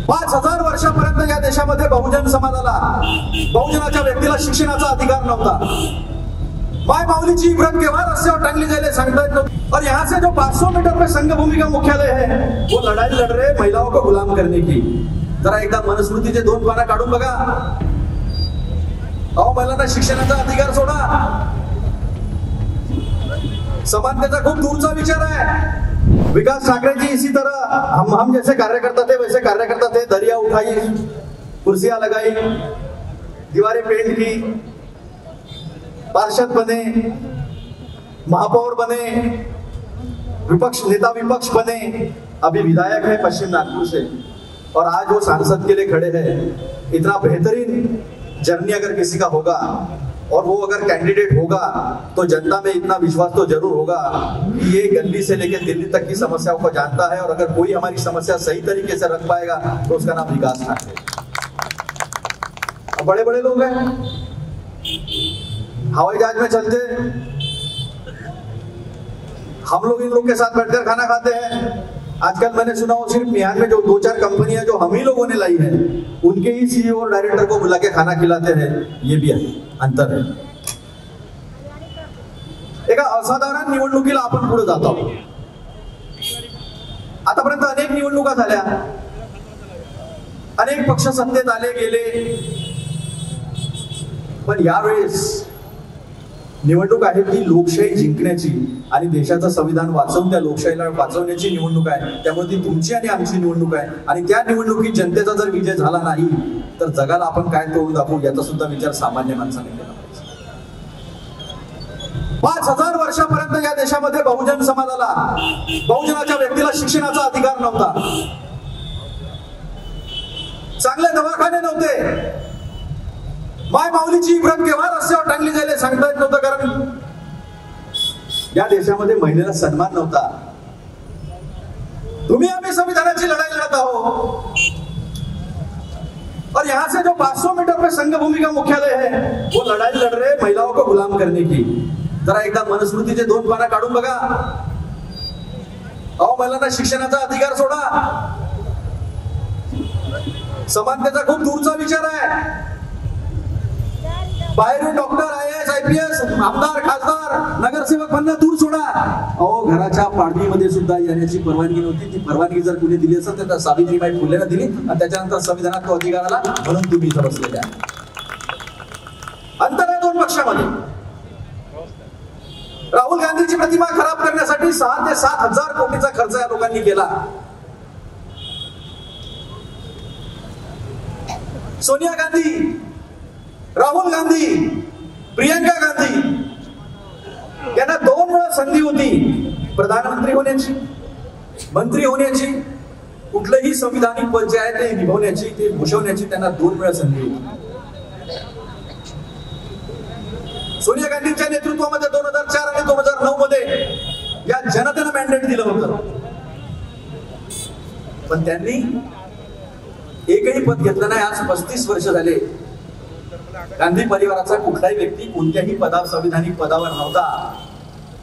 5000 वर्षापर्यंत या देशामध्ये बहुजन समाजाला, बहुजनाच्या व्यक्तीला शिक्षणाचा अधिकार नव्हता। माय माऊलीची इब्रत केव्हा रस्त्यावर टांगली जाएगी सांगता येत नव्हतं। और यहाँ से जो 500 मीटर पे संघभूमि का मुख्यालय है, वो लड़ाई लड़ रहे महिलाओं को गुलाम करने की। जरा एकदा मनुस्मृतीचे 2 पाना काढून बघा। अहो, महिलांना शिक्षणाचा अधिकार सोडा, समानतेचा खूप दूरचा विचार है। विकास ठाकरे जी इसी तरह हम जैसे कार्यकर्ता थे वैसे कार्यकर्ता थे। दरिया उठाई, कुर्सियां लगाई, दीवारें पेंट की, पार्षद बने, महापौर बने, विपक्ष नेता विपक्ष बने, अभी विधायक है पश्चिम नागपुर से, और आज वो सांसद के लिए खड़े हैं। इतना बेहतरीन जर्नी अगर किसी का होगा और वो अगर कैंडिडेट होगा तो जनता में इतना विश्वास तो जरूर होगा कि ये गली से लेकर दिल्ली तक की समस्याओं को जानता है, और अगर कोई हमारी समस्या सही तरीके से रख पाएगा तो उसका नाम विकास ठाकरे। बड़े बड़े लोग हैं, हवाई जहाज में चलते, हम लोग इन लोग के साथ बैठकर खाना खाते हैं। आजकल मैंने सुना हो सिर्फ बिहार में जो 2-4 कंपनियां जो हम ही लोगों ने लाई है, उनके ही सीईओ और डायरेक्टर को बुला के खाना खिलाते हैं। ये भी अंतर है। एका असाधारण निवडणुकीला आपण पुढे जातो। आतापर्यंत अनेक निवडणुका झाल्या, अनेक पक्ष सत्तेत आले गेले, पण यावेळेस निवडणूक आहे ती लोकशाही जिंकण्याची आणि देशाचं संविधान वाचवून त्या लोकशाहीला वाचवण्याची निवडणूक आहे। त्यामुळे ती तुमची आणि आमची निवडणूक आहे, आणि त्या निवडणुकीत जनतेचा जर विजय झाला नाही तर जगाला आपण काय तोडून दाखवू याचा सुद्धा विचार सामान्य माणसाने केला पाहिजे। 5000 वर्षापर्यंत या देशामध्ये बहुजन समाजाला, बहुजनाच्या व्यक्तीला शिक्षणाचा अधिकार नव्हता। चांगले दवाखाने नव्हते, माय माऊलीची इब्रत केव्हा रस्त्यावर टांगली जाएगी सांगता येत नव्हतं, कारण या देशामध्ये महिलेला सन्मान नव्हता। तुम्ही आम्ही संविधानाची लढाई लढत आहोत, और यहाँ से जो 500 मीटर पे संघभूमि का मुख्यालय है, वो लड़ाई लड़ रहे महिलाओं को गुलाम करने की। जरा एकदा मनुस्मृतीचे 2 पाना काढून बघा। अहो, महिलांना शिक्षणाचा अधिकार सोडा, समानतेचा खूप दूरचा विचार आहे। बाहेरून डॉक्टर, IAS, IPS, आमदार, खासदार, नगरसेवक बनणं दूर सोडा। अहो, घराच्या पाडवीमध्ये सुद्धा येण्याची परवानगी नव्हती। ती परवानगी जर कुणी दिली असेल तर सावित्रीबाई फुलेला दिली, आणि त्याच्यानंतर संविधानात तो अधिकार आला, म्हणून तुम्ही इथं बसलेले आहे। अंतर आहे 2 पक्षामध्ये। राहुल गांधीची प्रतिमा खराब करण्यासाठी 6 ते 7 हजार कोटीचा खर्च या लोकांनी केला। सोनिया गांधी, राहुल गांधी, प्रियंका गांधी यांना 2 वेळा संधी होती प्रधानमंत्री होण्याची, मंत्री होण्याची, कुठलंही संविधानिक पद जे आहे ते निभवण्याची, ते भूषवण्याची त्यांना 2 वेळा संधी होती। सोनिया गांधींच्या नेतृत्वामध्ये 2004 आणि 2009 मध्ये या जनतेनं मॅन्डेट दिलं होतं, पण त्यांनी एकही पद घेतलं नाही। आज 35 वर्ष झाले गांधी परिवाराचा कुठलाही व्यक्ती कोणत्याही संविधानिक पदावर नव्हता,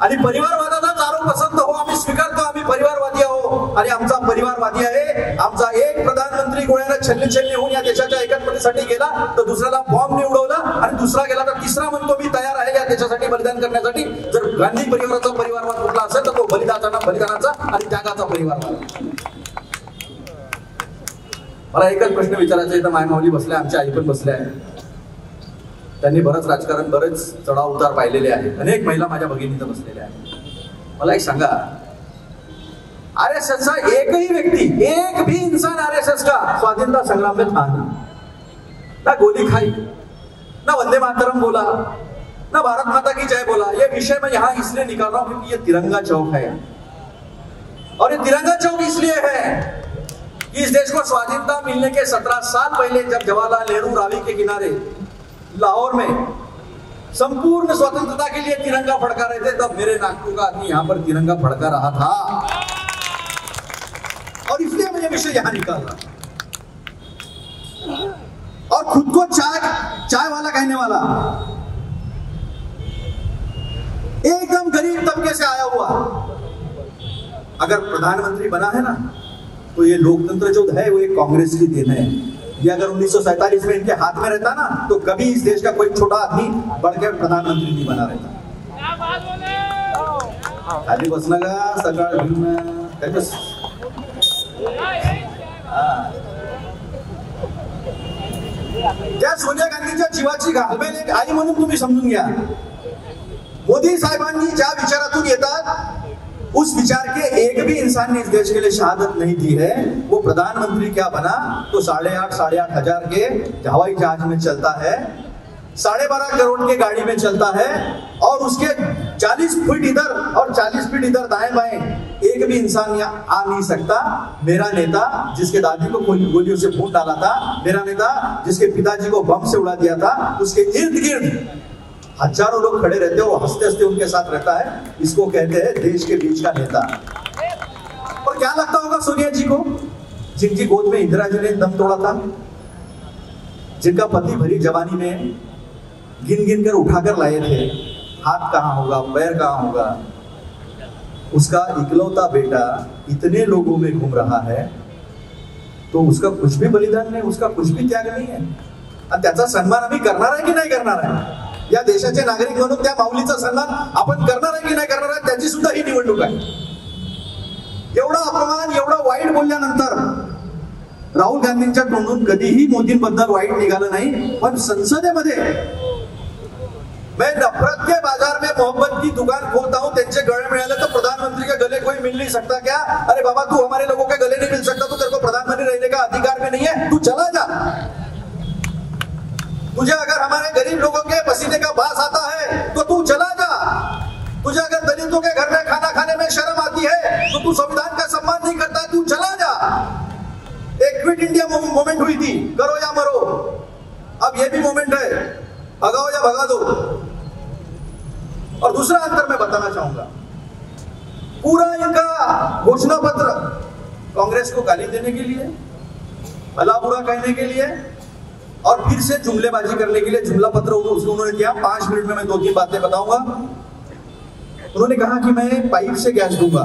आणि परिवारवादाचा आरोप पसंत हो, आम्ही स्वीकारतो, आम्ही परिवारवादी आहोत, आणि आमचा परिवारवादी आहे। आमचा एक प्रधानमंत्री गोळ्याने छल्ली होऊन या देशाच्या एकात्मतेसाठी गेला, तर दुसऱ्याला बॉम्बने उडवला, आणि दुसरा गेला तर तिसरा म्हणतो मी तयार आहे या देशासाठी बलिदान करण्यासाठी। जर गांधी परिवाराचा परिवारवाद कुठला असेल तर तो बलिदानाचा आणि त्यागाचा परिवारवाद। मला एकच प्रश्न विचारायचा आहे, तर माय माऊली बसल्या, आमच्या आई पण बसल्या आहे, त्यांनी बरंच राजकारण, बरेच चढाव उतार पाहिलेले आहेत, अनेक महिला माझ्या भगिनीत बसलेल्या आहेत। मला एक सांगा, आरएसएस चा एकही व्यक्ति, एक भी इंसान आरएसएस का स्वाधीनता संग्राम में था ना गोली खाई, ना वंदे मातरम बोला, ना भारत माता की जय बोला। ये विषय मैं यहाँ इसलिए निकाल रहा हूं क्योंकि ये तिरंगा चौक है, और ये तिरंगा चौक इसलिए है कि इस देश को स्वाधीनता मिलने के 17 साल पहले जब जवाहरलाल नेहरू रावी के किनारे लाहौर में संपूर्ण स्वतंत्रता के लिए तिरंगा फड़का रहे थे, तब मेरे नागपुर का आदमी यहाँ पर तिरंगा फड़का रहा था, और इसलिए मैं ये विषय यहाँ निकाल रहा। और खुद को चाय वाला कहने वाला, एकदम गरीब तबके से आया हुआ, अगर प्रधानमंत्री बना है ना, तो ये लोकतंत्र जो है वो एक कांग्रेस की देन है। ये अगर 1947 में इनके हाथ में रहता ना तो कभी इस देश का कोई छोटा आदमी बढ़ के प्रधानमंत्री नहीं बना रहता। खाली बसलं का सकाळ त्या सोनिया गांधीच्या जीवाची घालमेल एक आई म्हणून तुम्ही समजून घ्या। मोदी साहेबांनी ज्या विचारातून येतात उस विचार के एक भी इंसान ने इस देश के लिए शहादत नहीं दी है। वो प्रधानमंत्री क्या बना तो 8,500 हजार के हवाई जहाज में चलता है, 12.5 करोड़ के गाड़ी में चलता है और उसके 40 फीट इधर और 40 फीट इधर दाएं बाएं एक भी इंसान यहाँ आ नहीं सकता। मेरा नेता जिसके दादी को गोलियों से फूट डाला था, मेरा नेता जिसके पिताजी को बम से उड़ा दिया था, उसके इर्द गिर्द हजारों लोग खड़े रहते हैं और हंसते हंसते उनके साथ रहता है। इसको कहते हैं देश के बीच का नेता। और क्या लगता होगा सोनिया जी को, जिनकी गोद में इंदिरा जी ने दम तोड़ा था, जिनका पति भरी जवानी में गिन गिन कर उठाकर लाए थे, हाथ कहां होगा पैर कहां होगा, उसका इकलौता बेटा इतने लोगों में घूम रहा है तो उसका कुछ भी बलिदान नहीं, उसका कुछ भी त्याग नहीं है। आणि त्याचा सन्मान आम्ही करणार आहे की नाही करणार आहे? या देशाचे नागरिक म्हणून त्या माऊलीचा सन्मान आपण करणार आहे की नाही करणार आहे? त्याची सुद्धा ही निवडणूक आहे। एवढा अपमान एवढं वाईट बोलल्यानंतर राहुल गांधींच्या तोंडून कधीही मोदींबद्दल वाईट निघालं नाही, पण संसदेमध्ये मैं नफरत के बाजार में मोहब्बत की दुकान खोलता हूं, त्यांचे गळे मिळाले तो प्रधानमंत्री के गले कोई मिल नहीं सकता क्या? अरे बाबा तू हमारे लोगों के गले नहीं मिल सकता तो तेरे को प्रधानमंत्री रहने का अधिकार भी नहीं है, तू चला जा। तुझे अगर हमारे गरीब लोगों के पसीने का बास आता है तो तू चला जा। तुझे अगर दलितों के घर में खाना खाने में शर्म आती है तो तू संविधान का सम्मान नहीं करता, तू चला जा। एक क्विट इंडिया मूवमेंट हुई थी, करो या मरो, अब ये भी मूवमेंट है, भगाओ या भगा दो। और दूसरा अंतर मैं बताना चाहूंगा, पूरा इनका घोषणा पत्र कांग्रेस को गाली देने के लिए, भला बुरा कहने के लिए और फिर से जुमलेबाजी करने के लिए जुमला पत्र उन्होंने किया। 5 मिनट में मैं 2-3 बातें बताऊंगा। उन्होंने कहा कि मैं पाइप से गैस दूंगा।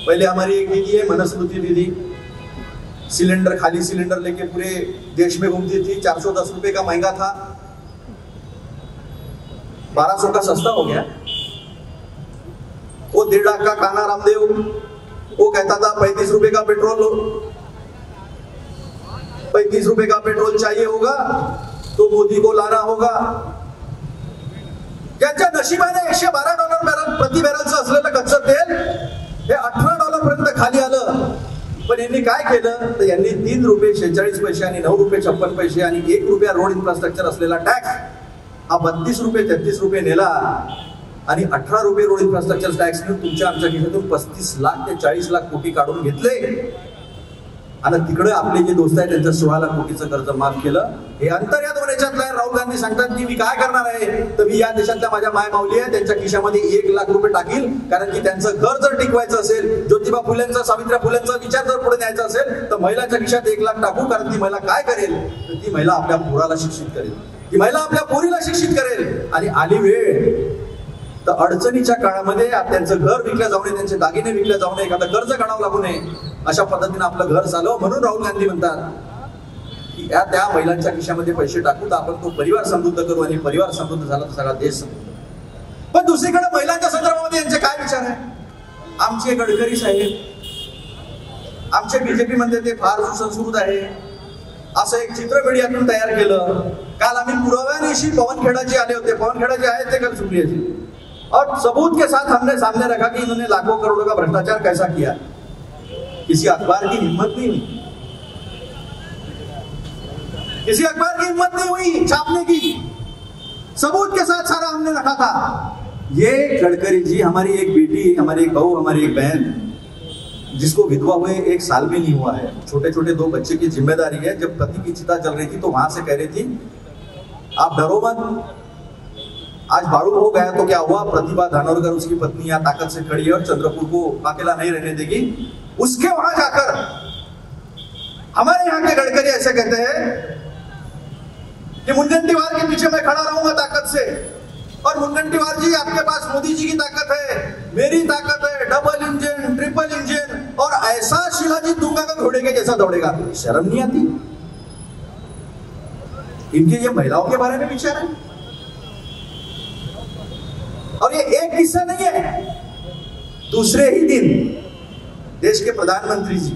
पहले हमारी एक दीदी है मनस्मृति दीदी, सिलेंडर खाली सिलेंडर लेके पूरे देश में घूमती थी। 410 रुपए का महंगा था, 1200 का सस्ता हो गया। वो 1.5 लाख का काना रामदेव, वो कहता था 35 रुपए का पेट्रोल, 35 रुपए का पेट्रोल चाहिए होगा तो मोदी को लाना होगा। ज्यांच्या नशिबाने $112 प्रति बॅरलचं असलेलं कच्चं तेल हे $18 पर्यंत खाली आलं, पण यांनी काय केलं तर यांनी 3 रुपये 46 पैसे आणि 9 रुपये 56 पैसे आणि 1 रुपया रोड इन्फ्रास्ट्रक्चर असलेला टॅक्स हा 32 रुपये 33 रुपये नेला आणि 18 रुपये रोड इन्फ्रास्ट्रक्चर टॅक्स ने तुमच्या आमच्या खिशातून 35 लाख ते 40 लाख कोटी काढून घेतले आणि तिकडे आपले जे दोस्त आहेत त्यांचं 16 लाख कोटीचं कर्ज माफ केलं। हे अंतर या दोन याच्यातलं आहे। राहुल गांधी सांगतात की मी काय करणार आहे तर मी या देशातल्या माझ्या माय माऊली आहे त्यांच्या खिशामध्ये 1 लाख रुपये टाकील, कारण की त्यांचं घर जर टिकवायचं असेल, ज्योतिबा फुलेंचा सावित्रीबाई फुलेंचा विचार जर पुढे न्यायचा असेल तर महिलांच्या खिशात 1 लाख टाकू, कारण ती महिला काय करेल तर ती महिला आपल्या पोराला शिक्षित करेल, ती महिला आपल्या पोरीला शिक्षित करेल। आणि आली वेळ तर अडचणीच्या काळामध्ये त्यांचं घर विकलं जाऊ नये, त्यांचे दागिने विकले जाऊ नये, एखादा कर्ज काढावं लागू नये, अशा पद्धतीने आपलं घर चालव। म्हणून राहुल गांधी म्हणतात की त्या महिलांच्या खिशामध्ये पैसे टाकू तर आपण तो परिवार समृद्ध करू आणि परिवार समृद्ध झाला तर सगळा देश समृद्ध। पण दुसरीकडे महिलांच्या संदर्भामध्ये यांचे काय विचार आहे? आमचे गडकरी साहेब, आमचे बीजेपी मध्ये ते फार सुसंस्कृत आहे असं एक चित्र मीडियातून तयार केलं। काल आम्ही पुराव्यानिशी पवनखेडाजी आले होते, पवनखेडाजी आहेत ते कल सुप्रिया जी, और सबूत के साथ हमने सामने रखा कि इन्होंने लाखों करोड़ों का भ्रष्टाचार कैसा किया। किसी अखबार की हिम्मत नहीं हुई, किसी अखबार की हिम्मत नहीं हुई छापने की, सबूत के साथ सारा हमने रखा था। ये गडकरी जी, हमारी एक बेटी, हमारी एक बहू, हमारी एक बहन जिसको विधवा हुए 1 साल भी नहीं हुआ है, छोटे छोटे 2 बच्चे की जिम्मेदारी है। जब पति की चिता जल रही थी तो वहां से कह रही थी आप डरो मत, आज बाड़ू हो गया तो क्या हुआ, प्रतिभा धानोरकर उसकी पत्नी यहाँ ताकत से खड़ी है और चंद्रपुर को अकेला नहीं रहने देगी। उसके वहां जाकर हमारे यहाँ के गडकरी ऐसे कहते हैं कि मुनगंटीवार के पीछे मैं खड़ा रहूंगा ताकत से, और मुनगंटीवार जी आपके पास मोदी जी की ताकत है, मेरी ताकत है, डबल इंजन ट्रिपल इंजन और ऐसा शिलाजीत दूंगा कि घोड़े के जैसा दौड़ेगा। शर्म नहीं आती इनके ये महिलाओं के बारे में विचार है। और ये एक किस्सा नहीं है, दूसरे ही दिन देश के प्रधानमंत्री जी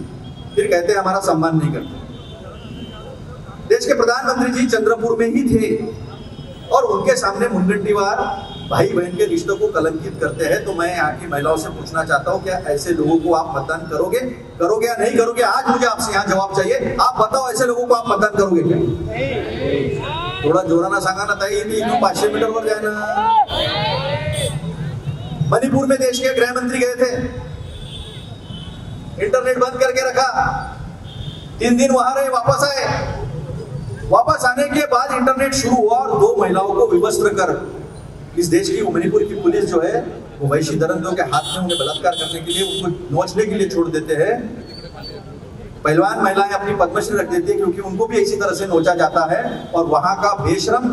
फिर कहते हैं हमारा सम्मान नहीं करते। देश के प्रधानमंत्री जी चंद्रपुर में ही थे और उनके सामने मुनगंटीवार भाई बहन के रिश्तों को कलंकित करते हैं। तो मैं यहाँ की महिलाओं से पूछना चाहता हूँ, क्या ऐसे लोगों को आप मतदान करोगे या नहीं करोगे? आज मुझे आपसे यहाँ जवाब चाहिए। आप बताओ, ऐसे लोगों को आप मतदान करोगे क्या? थोड़ा जोराना सांगा ना ताई, 500 मीटर वर जाए ना। मणिपुर में देश के गृह मंत्री गए थे, इंटरनेट बंद करके रखा, 3 दिन वहां रहे, वापस आए। वापस आने के बाद इंटरनेट शुरू हुआ और 2 महिलाओं को विवस्त्र कर इस देश की मणिपुर की पुलिस जो है वो वैशी दरंदों के हाथ में उन्हें बलात्कार करने के लिए, उनको नोचने के लिए छोड़ देते हैं। पहलवान महिलाएं अपनी पद्मश्री रख देती है क्योंकि उनको भी इसी तरह से नोचा जाता है। और वहां का बेशरम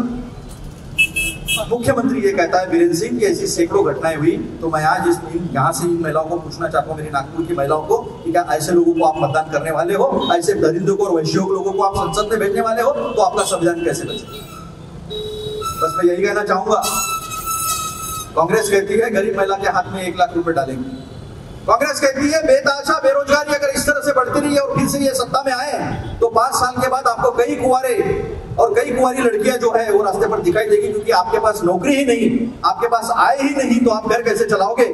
मुख्यमंत्री ये कहता है वीरेंद्र सिंह की ऐसी सैकड़ों घटनाएं हुई। तो मैं आज यहाँ से इन महिलाओं को पूछना चाहता हूँ, मेरी नागपुर की महिलाओं को, कि क्या ऐसे लोगों को आप मतदान करने वाले हो? ऐसे दरिंदों को और वैश्यों लोगों को आप संसद में भेजने वाले हो? तो आपका संविधान कैसे बचे? बस मैं यही कहना चाहूंगा। कांग्रेस कहती है गरीब महिला के हाथ में 1 लाख रुपए डालेंगे। कांग्रेस कहती है बेतहाशा बेरोजगारी अगर इस तरह से बढ़ती रही है और फिर से ये सत्ता में आए तो 5 साल के बाद आपको कई कुंवारे और कई कुंवारी लड़कियां जो है वो रास्ते पर दिखाई देगी, क्योंकि आपके पास नौकरी ही नहीं, आपके पास आय ही नहीं, तो आप घर कैसे चलाओगे?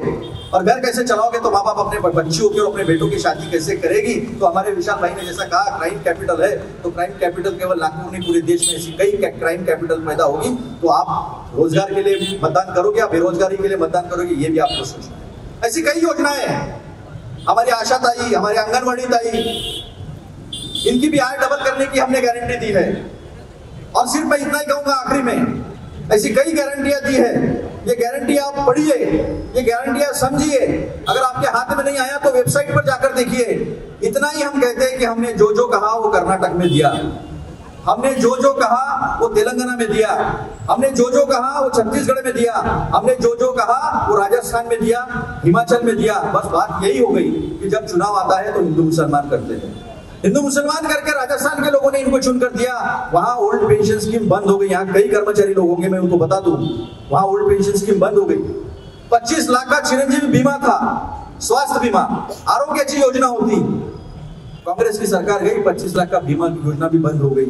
और घर कैसे चलाओगे तो माँ बाप अपने बच्चियों की और अपने बेटों की शादी कैसे करेगी? तो हमारे विशाल भाई ने जैसा कहा क्राइम कैपिटल है, तो क्राइम कैपिटल केवल नागपुर नहीं, पूरे देश में ऐसी कई क्राइम कैपिटल पैदा होगी। तो आप रोजगार के लिए मतदान करोगे या बेरोजगारी के लिए मतदान करोगे, ये भी आपको सोचना है। ऐसी कई योजनाएं हैं। हमारी आशा ताई, हमारी आंगनवाड़ी ताई, इनकी भी आय डबल करने की हमने गारंटी दी है। और सिर्फ मैं इतना ही कहूंगा आखिरी में, ऐसी कई गारंटियां दी है। ये गारंटी आप पढ़िए, ये गारंटियां समझिए। अगर आपके हाथ में नहीं आया तो वेबसाइट पर जाकर देखिए। इतना ही हम कहते हैं कि हमने जो जो कहा वो कर्नाटक में दिया, हमने जो जो कहा वो तेलंगाना में दिया, हमने जो जो कहा वो छत्तीसगढ़ में दिया, हमने जो जो कहा वो राजस्थान में दिया, हिमाचल में दिया। बस बात यही हो गई कि जब चुनाव आता है तो हिंदू मुसलमान करते हैं। हिंदू मुसलमान करके राजस्थान के लोगों ने इनको चुनकर दिया। वहां ओल्ड पेंशन स्कीम बंद हो गई। यहाँ कई कर्मचारी लोग होंगे, मैं उनको बता दूं, वहां ओल्ड पेंशन स्कीम बंद हो गई। 25 लाख का चिरंजीवी बीमा था, स्वास्थ्य बीमा, आरोग्याची योजना होती। कांग्रेस की सरकार गई, 25 लाख का बीमा की योजना भी बंद हो गई।